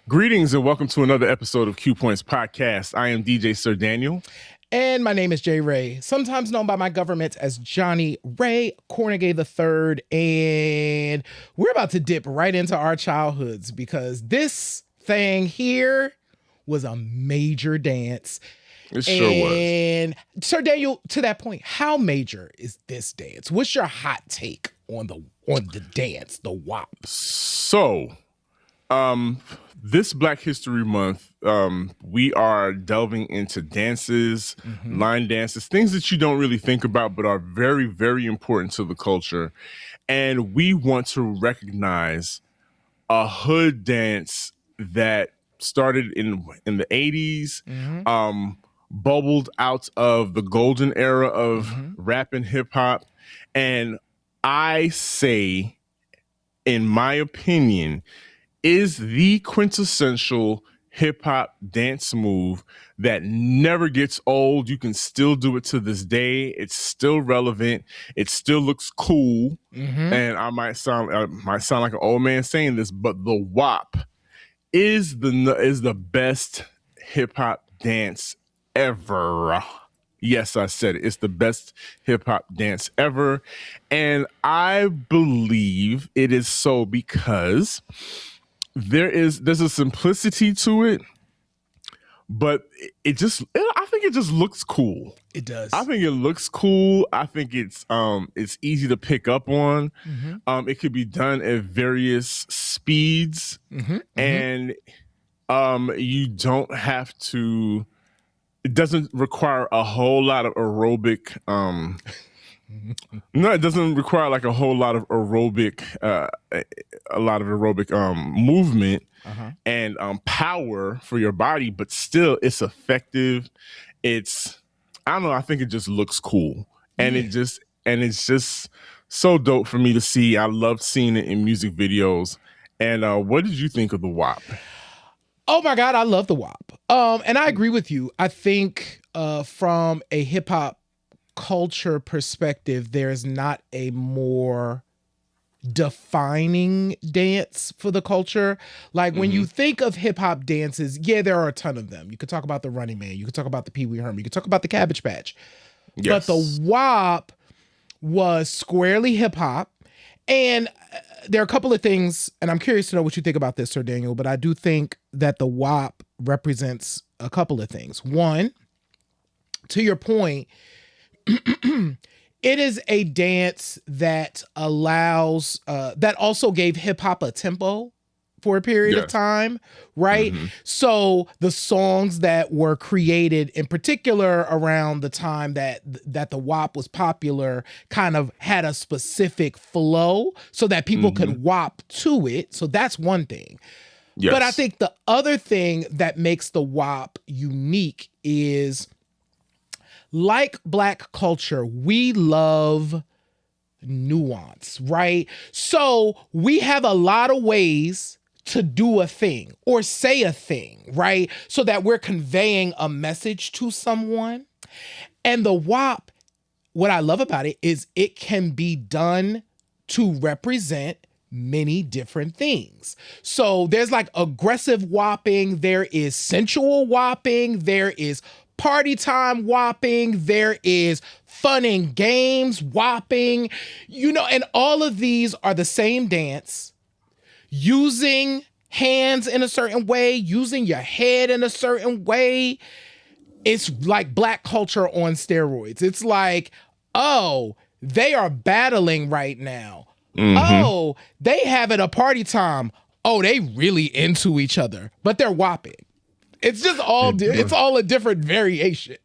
Greetings and welcome to another episode of Q Points Podcast. I am DJ Sir Daniel. And my name is Jay Ray, sometimes known by my government as Johnny Ray Cornegay III. And we're about to dip right into our childhoods because this thing here was a major dance. It sure was. And Sir Daniel, to that point, how major is this dance? What's your hot take on the dance, the WOP? So, this Black History Month, we are delving into dances, line dances, things that you don't really think about, but are very, very important to the culture. And we want to recognize a hood dance that started in the 80s, bubbled out of the golden era of rap and hip hop. And I say, in my opinion, is the quintessential hip hop dance move that never gets old. You can still do it to this day. It's still relevant. It still looks cool. And I might sound like an old man saying this, but the WOP is the best hip hop dance ever. Yes, I said it. It's the best hip hop dance ever. And I believe it is so because there's a simplicity to it, but I think it just looks cool. It does. I think it looks cool. I think it's easy to pick up on. It could be done at various speeds, and you don't have to. It doesn't require a whole lot of aerobic. No, it doesn't require like a whole lot of aerobic, movement and power for your body, but still it's effective. I don't know. I think it just looks cool, and it's just so dope for me to see. I loved seeing it in music videos. And what did you think of the WOP? Oh my God, I love the WOP. And I agree with you. I think from a hip hop culture perspective, there's not a more defining dance for the culture. Like when you think of hip hop dances, yeah, there are a ton of them. You could talk about the Running Man, you could talk about the Pee Wee Herman, you could talk about the Cabbage Patch. Yes. But the WOP was squarely hip hop. And there are a couple of things, and I'm curious to know what you think about this, Sir Daniel, but I do think that the WOP represents a couple of things. One, to your point, it is a dance that allows, that also gave hip hop a tempo for a period of time, right? So the songs that were created in particular around the time that the WOP was popular kind of had a specific flow so that people could WOP to it. So that's one thing. Yes. But I think the other thing that makes the WOP unique is, like Black culture, we love nuance, right? So we have a lot of ways to do a thing or say a thing, right? So that we're conveying a message to someone. And the WOP, what I love about it is it can be done to represent many different things. So there's like aggressive WOPing, there is sensual WOPing, there is party time WOPing, there is fun and games WOPing, and all of these are the same dance, using hands in a certain way, using your head in a certain way. It's like Black culture on steroids. It's like, oh, they are battling right now. Oh, they having a party time. Oh, they really into each other, but they're WOPing. It's just it's all a different variation.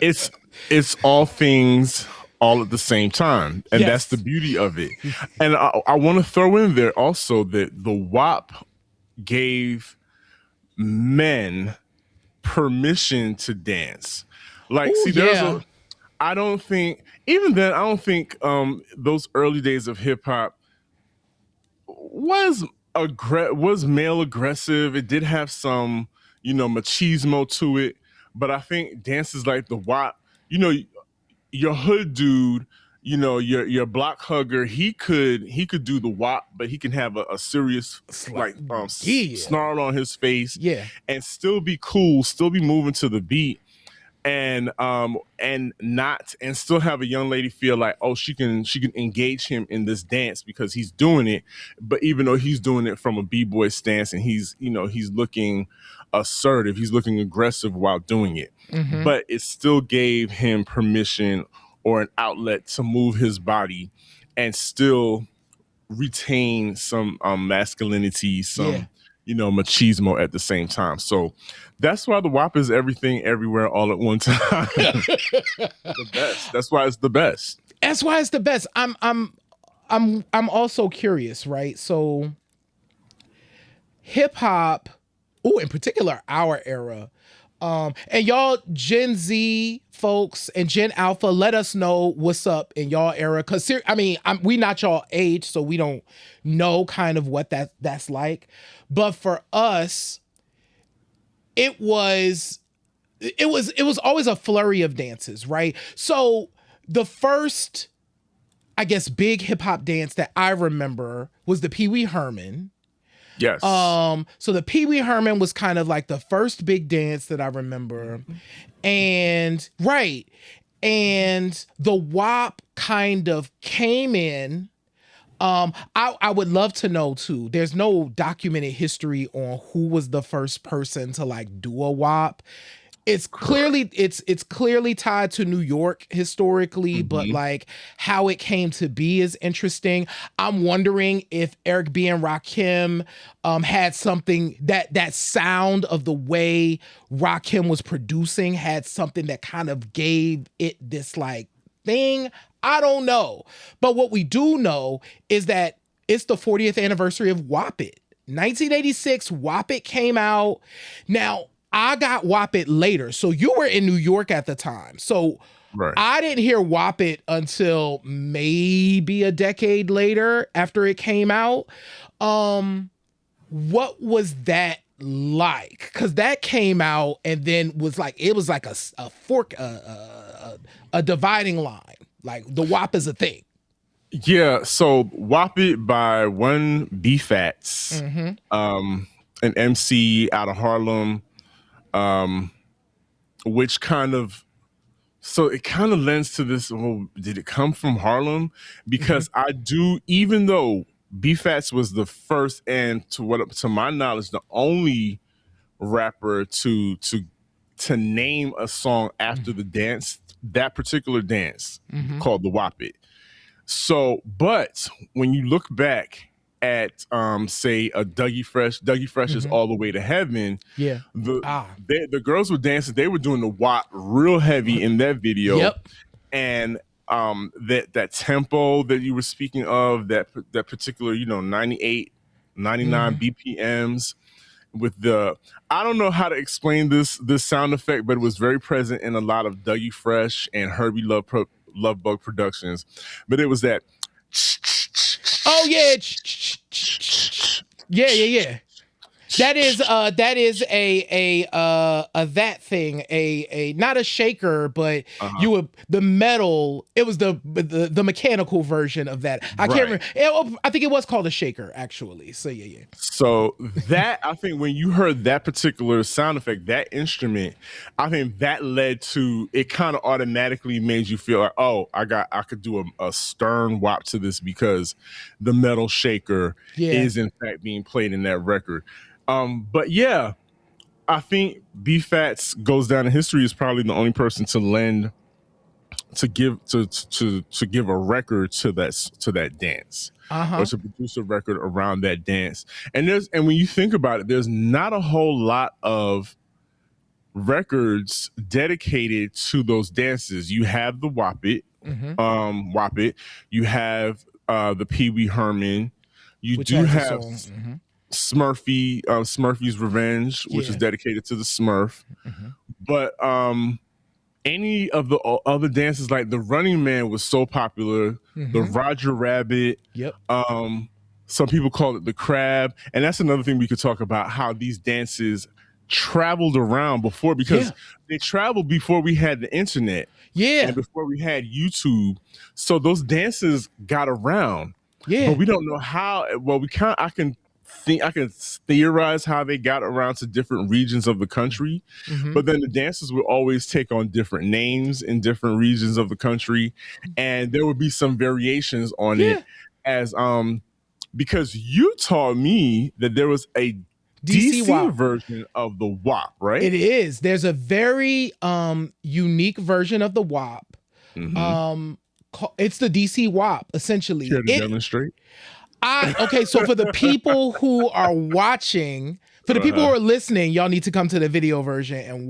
It's all things all at the same time. And that's the beauty of it. And I want to throw in there also that the WOP gave men permission to dance. Like, I don't think, even then, I don't think those early days of hip hop was male aggressive. It did have some, machismo to it. But I think dances like the WOP, your hood dude, your block hugger, he could do the wop, but he can have a serious Yeah. snarl on his face, Yeah. and still be cool, still be moving to the beat, and still have a young lady feel like, oh, she can engage him in this dance because he's doing it, but even though he's doing it from a b-boy stance, and he's looking assertive, he's looking aggressive while doing it, but it still gave him permission or an outlet to move his body and still retain some masculinity, some machismo at the same time. So that's why the WOP is everything everywhere all at one time. The best. That's why it's the best. That's why it's the best. I'm also curious, right? So hip hop, in particular our era, and y'all Gen Z folks and Gen Alpha, let us know what's up in y'all era. Cause we not y'all age, so we don't know kind of what that's like. But for us, it was always a flurry of dances, right? So the first, I guess, big hip hop dance that I remember was the Pee Wee Herman. Yes. So the Pee Wee Herman was kind of like the first big dance that I remember. And the WOP kind of came in. I would love to know too. There's no documented history on who was the first person to like do a WOP. It's clearly tied to New York historically, but like how it came to be is interesting. I'm wondering if Eric B and Rakim had something that sound of the way Rakim was producing had something that kind of gave it this like thing. I don't know. But what we do know is that it's the 40th anniversary of Woppit. 1986, Woppit came out. Now, I got Woppit later. So you were in New York at the time. So I didn't hear Woppit until maybe a decade later after it came out. What was that like? Because that came out and then was like, it was like a fork, a dividing line. Like the WOP is a thing. Yeah, so Woppit by one B-Fats, an MC out of Harlem, which kind of lends to this, well, did it come from Harlem? Because even though B-Fats was the first and to my knowledge the only rapper to name a song after the dance, that particular dance called the Woppit. So, but when you look back at say a Dougie Fresh is All the Way to Heaven. Yeah. The girls were dancing, they were doing the WOP real heavy in that video. Yep. And that tempo that you were speaking of, that particular, 98, 99 BPMs with I don't know how to explain this sound effect, but it was very present in a lot of Dougie Fresh and Herbie Love Bug productions. But it was that. Oh yeah. Yeah. That is a that thing, a not a shaker, but the metal. It was the mechanical version of that. I can't remember. I think it was called a shaker actually. So yeah. So that, I think when you heard that particular sound effect, that instrument, I think that led to it. Kind of automatically made you feel like, oh, I could do a stern WOP to this because the metal shaker is in fact being played in that record. But yeah, I think B-Fats goes down in history as probably the only person to give a record to that dance, or to produce a record around that dance. And when you think about it, there's not a whole lot of records dedicated to those dances. You have the Woppit, Woppit. You have the Pee Wee Herman. You do have Smurfy's Revenge, which is dedicated to the Smurf. But any of the other dances, like the Running Man was so popular, the Roger Rabbit, some people call it the Crab. And that's another thing we could talk about, how these dances traveled around before, because they traveled before we had the internet. Yeah. And before we had YouTube. So those dances got around. Yeah. But we don't know how. Well, I can theorize how they got around to different regions of the country. But then the dances would always take on different names in different regions of the country. And there would be some variations on it, as because you taught me that there was a DC version of the Wop, right? It is. There's a very unique version of the Wop. It's the DC Wop, essentially. Care to demonstrate? Okay, so for the people who are watching, for the people who are listening, y'all need to come to the video version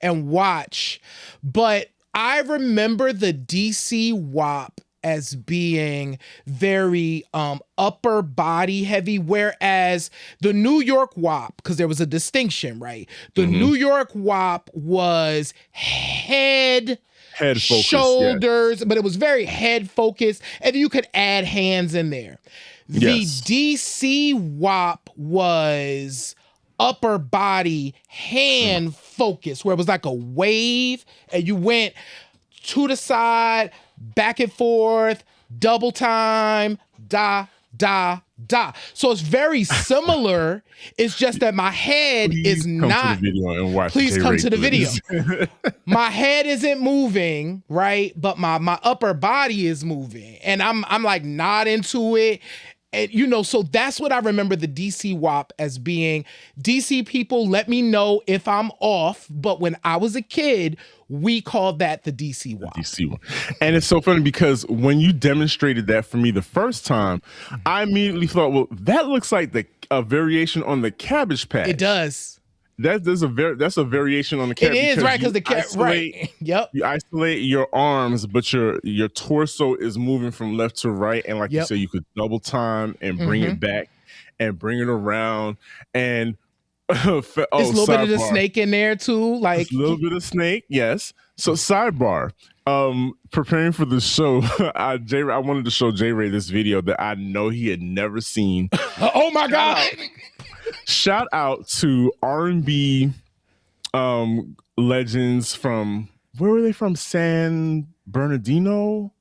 and watch. But I remember the DC Wop as being very upper body heavy, whereas the New York Wop, because there was a distinction, right? The New York Wop was head focused, shoulders, but it was very head focused, and you could add hands in there. The DC Wop was upper body hand focused, where it was like a wave, and you went to the side, back and forth, double time, da, da, da. So it's very similar. It's just that my head is not. Please come to the video. My head isn't moving, right? But my upper body is moving. And I'm like not into it. And, you know, so that's what I remember the DC Wop as being. DC people, let me know if I'm off. But when I was a kid, we called that the DC Wop. DC Wop. And it's so funny because when you demonstrated that for me the first time, I immediately thought, well, that looks like a variation on the Cabbage Patch. It does. That's a variation on the Cabbage. It is, right? Because the right. Yep. You isolate your arms, but your torso is moving from left to right, and like you said, you could double time and bring it back and bring it around, and there's a little bit of the snake in there too, like a little bit of snake, yes. So sidebar, preparing for the show, I wanted to show J Ray this video that I know he had never seen. Oh my God. Shout out to R&B legends from, where were they from? San Bernardino?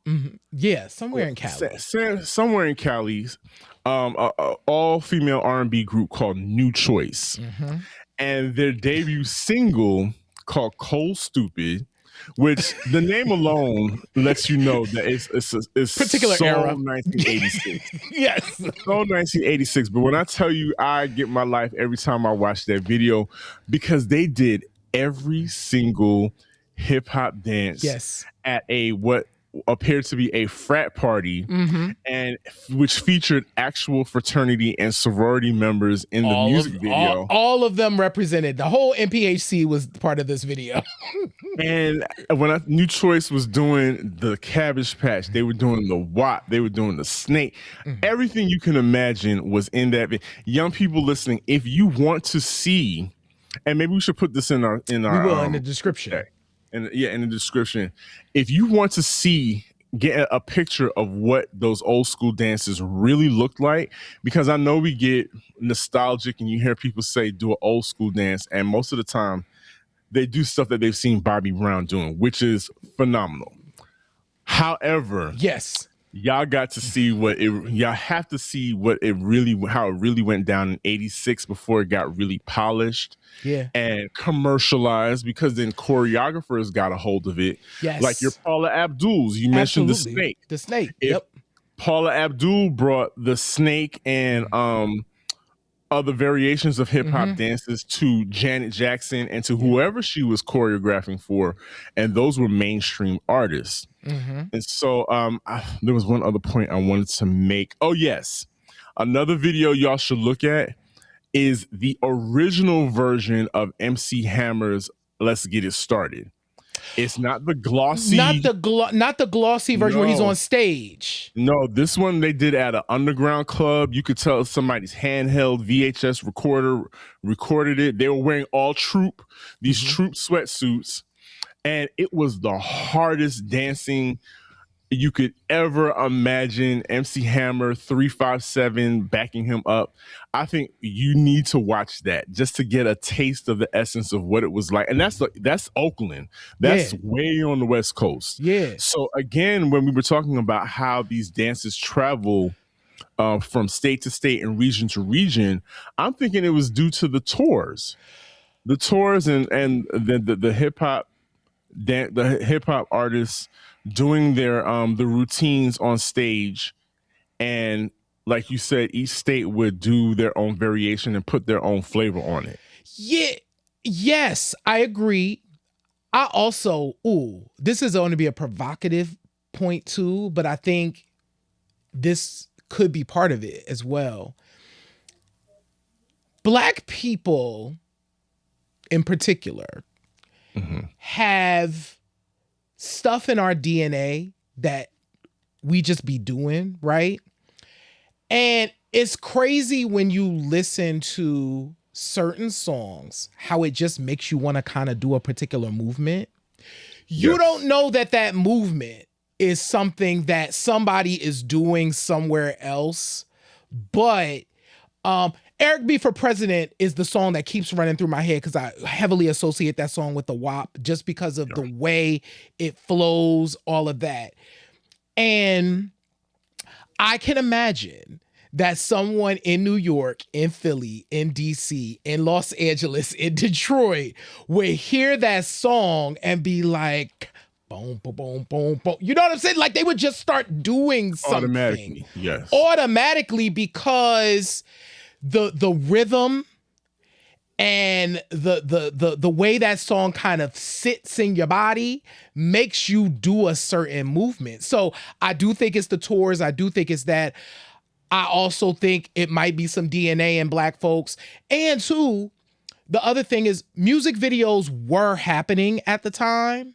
Yeah, somewhere in Cali. Somewhere in Cali. All-female R&B group called New Choice. And their debut single called Cold Stupid, which the name alone lets you know that it's particular so era. 1986. Yes. So 1986. But when I tell you, I get my life every time I watch that video, because they did every single hip hop dance at what appeared to be a frat party, and which featured actual fraternity and sorority members in the music video. All of them represented. The whole NPHC was part of this video. And when New Choice was doing the Cabbage Patch, they were doing the Wop, they were doing the snake. Everything you can imagine was in that video. Young people listening, if you want to see, and maybe we should put this in our we will in the description. Okay. In the description, if you want to get a picture of what those old school dances really looked like, because I know we get nostalgic and you hear people say do an old school dance, and most of the time they do stuff that they've seen Bobby Brown doing, which is phenomenal. However, y'all got to see y'all have to see how it really went down in 86 before it got really polished and commercialized, because then choreographers got a hold of it. Like your Paula Abdul's, you mentioned the snake. The snake. Paula Abdul brought the snake and other variations of hip hop dances to Janet Jackson and to whoever she was choreographing for, and those were mainstream artists. And so there was one other point I wanted to make. Oh yes, another video y'all should look at is the original version of MC Hammer's "Let's Get It Started." It's not the glossy, not the glossy version where he's on stage. No, this one they did at an underground club. You could tell somebody's handheld VHS recorder recorded it. They were wearing all troop sweatsuits, and it was the hardest dancing you could ever imagine. MC Hammer 357 backing him up. I think you need to watch that just to get a taste of the essence of what it was like. And that's Oakland. That's Yeah. way on the West Coast. Yeah. So again, when we were talking about how these dances travel from state to state and region to region, I'm thinking it was due to the tours, and the hip hop the hip hop artists doing their the routines on stage, and like you said, each state would do their own variation and put their own flavor on it. Yeah. Yes, I agree. I also, this is going to be a provocative point too, but I think this could be part of it as well. Black people in particular have stuff in our DNA that we just be doing, right? And it's crazy when you listen to certain songs, how it just makes you want to kind of do a particular movement. You don't know that movement is something that somebody is doing somewhere else, but Eric B for President is the song that keeps running through my head because I heavily associate that song with the WAP just because of the way it flows, all of that. And I can imagine that someone in New York, in Philly, in DC, in Los Angeles, in Detroit would hear that song and be like, boom, boom, boom, boom, boom. You know what I'm saying? Like they would just start doing something. Automatically, yes. Automatically, because the rhythm and the way that song kind of sits in your body makes you do a certain movement. So I do think it's the tours. I do think it's that. I also think it might be some DNA in Black folks. And two, the other thing is music videos were happening at the time.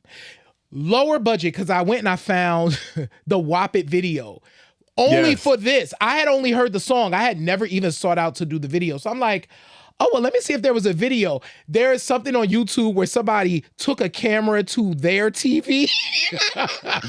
Lower budget, because I went and I found the Woppit video. Only for this. I had only heard the song. I had never even sought out to do the video. So I'm like, oh, well, let me see if there was a video. There is something on YouTube where somebody took a camera to their TV.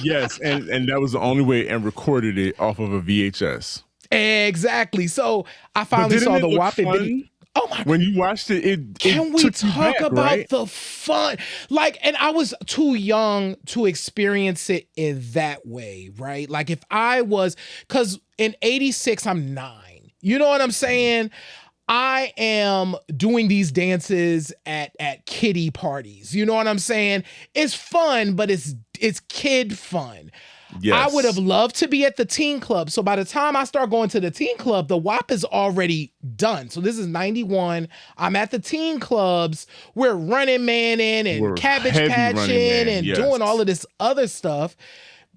Yes, and that was the only way, and recorded it off of a VHS. Exactly. So I finally saw the Woppit video. Oh my God. When you watched it, can we talk about right? the fun? Like, and I was too young to experience it in that way, right? Like if I was, because in 86, I'm 9. You know what I'm saying? I am doing these dances at kiddie parties. You know what I'm saying? It's fun, but it's kid fun. Yes. I would have loved to be at the teen club. So by the time I start going to the teen club, the WAP is already done. So this is 91. I'm at the teen clubs. We're running man-in and cabbage patching and doing all of this other stuff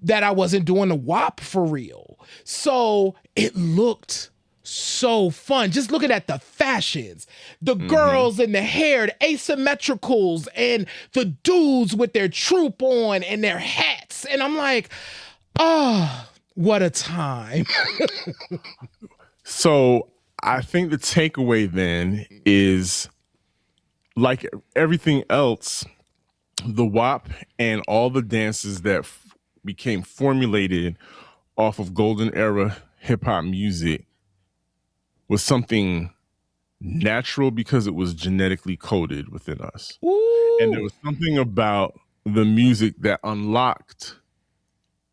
that I wasn't doing the WAP for real. So it looked so fun. Just looking at the fashions, the girls in the hair, the asymmetricals, and the dudes with their troop on and their hats. And I'm like, oh, what a time. So I think the takeaway then is, like everything else, the WAP and all the dances that became formulated off of golden era hip hop music was something natural because it was genetically coded within us. Ooh. And there was something about the music that unlocked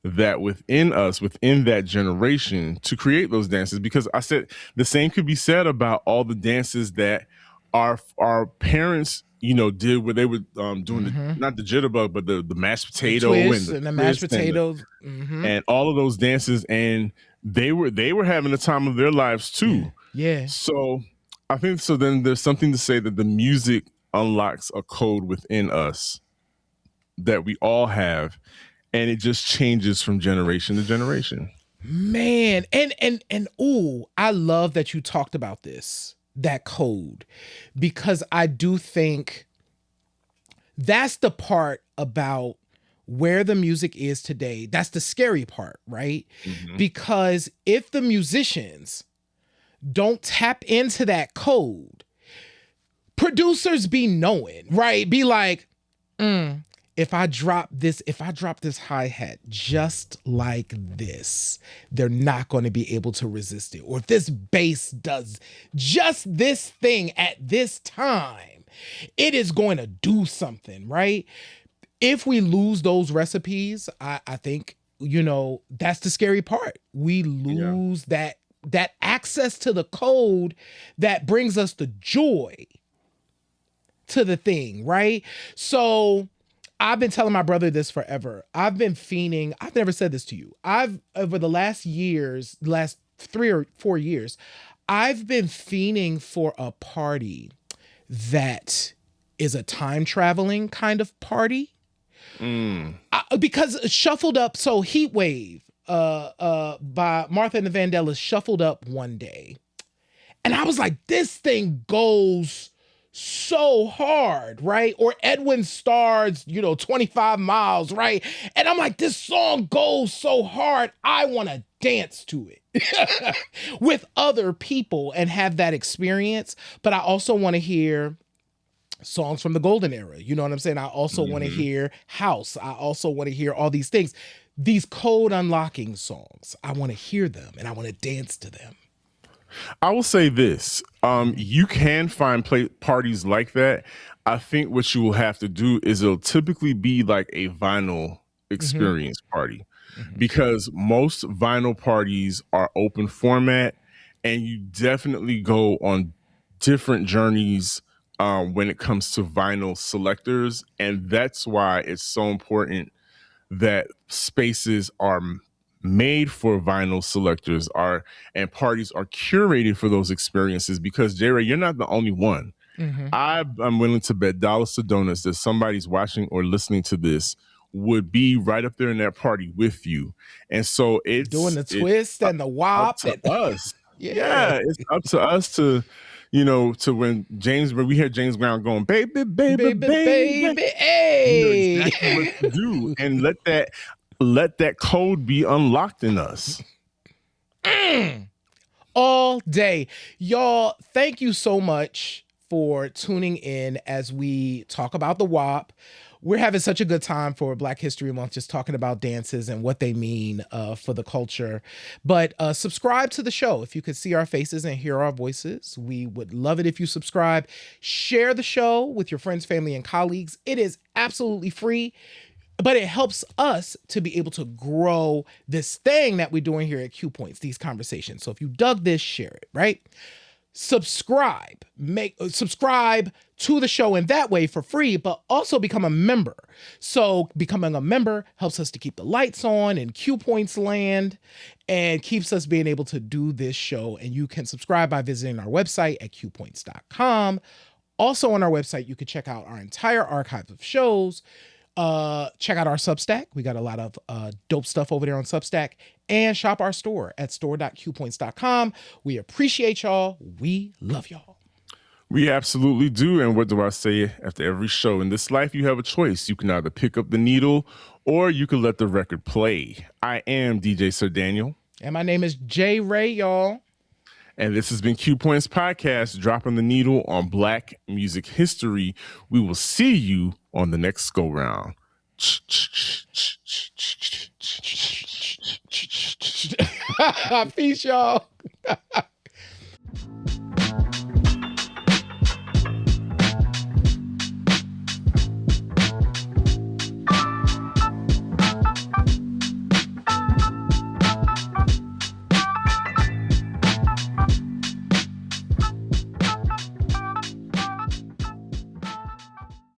that within us, within that generation, to create those dances. Because I said the same could be said about all the dances that our parents, you know, did, where they were doing not the jitterbug, but the mashed potato and the mashed potatoes and all of those dances, and they were having the time of their lives too. Yeah. So I think so. Then there's something to say that the music unlocks a code within us that we all have, and it just changes from generation to generation. Man, and ooh, I love that you talked about this, that code, because I do think that's the part about where the music is today. That's the scary part, right? Because if the musicians don't tap into that code, producers be knowing, right? Be like, if I drop this hi-hat just like this, they're not going to be able to resist it. Or if this bass does just this thing at this time, it is going to do something, right? If we lose those recipes, I think, that's the scary part. We lose that access to the code that brings us the joy to the thing, right? So I've been telling my brother this forever. I've been fiending. I've never said this to you. Over the last 3 or 4 years, I've been fiending for a party that is a time traveling kind of party. Because shuffled up, so Heat Wave by Martha and the Vandellas shuffled up one day. And I was like, this thing goes so hard, right? Or Edwin Starr's, 25 miles, right? And I'm like, this song goes so hard, I want to dance to it with other people and have that experience. But I also want to hear songs from the golden era. You know what I'm saying? I also want to hear house. I also want to hear all these things. These code unlocking songs. I want to hear them and I want to dance to them. I will say this. You can find parties like that. I think what you will have to do is it'll typically be like a vinyl experience party, because most vinyl parties are open format, and you definitely go on different journeys when it comes to vinyl selectors. And that's why it's so important that spaces are made for vinyl selectors and parties are curated for those experiences, because J-Ray, you're not the only one. I'm willing to bet dollars to donuts that somebody's watching or listening to this would be right up there in that party with you. And so it's doing the twist and the wop up to us. Yeah, it's up to us to when we hear James Brown going, baby, hey, exactly what to do, and let that code be unlocked in us. All day. Y'all, thank you so much for tuning in as we talk about the WOP. We're having such a good time for Black History Month, just talking about dances and what they mean for the culture. But subscribe to the show. If you could see our faces and hear our voices, we would love it if you subscribe. Share the show with your friends, family, and colleagues. It is absolutely free, but it helps us to be able to grow this thing that we're doing here at Q Points, these conversations. So if you dug this, share it, right? Subscribe to the show in that way for free, but also become a member. So becoming a member helps us to keep the lights on in Q Points land and keeps us being able to do this show. And you can subscribe by visiting our website at qpoints.com. Also on our website, you can check out our entire archive of shows. Check out our Substack. We got a lot of dope stuff over there on Substack, and shop our store at store.qpoints.com. We appreciate y'all. We love y'all. We absolutely do. And what do I say after every show? In this life, you have a choice. You can either pick up the needle or you can let the record play. I am DJ Sir Daniel. And my name is J Ray, y'all. And this has been Q Points Podcast, dropping the needle on Black music history. We will see you on the next go round. Peace, y'all.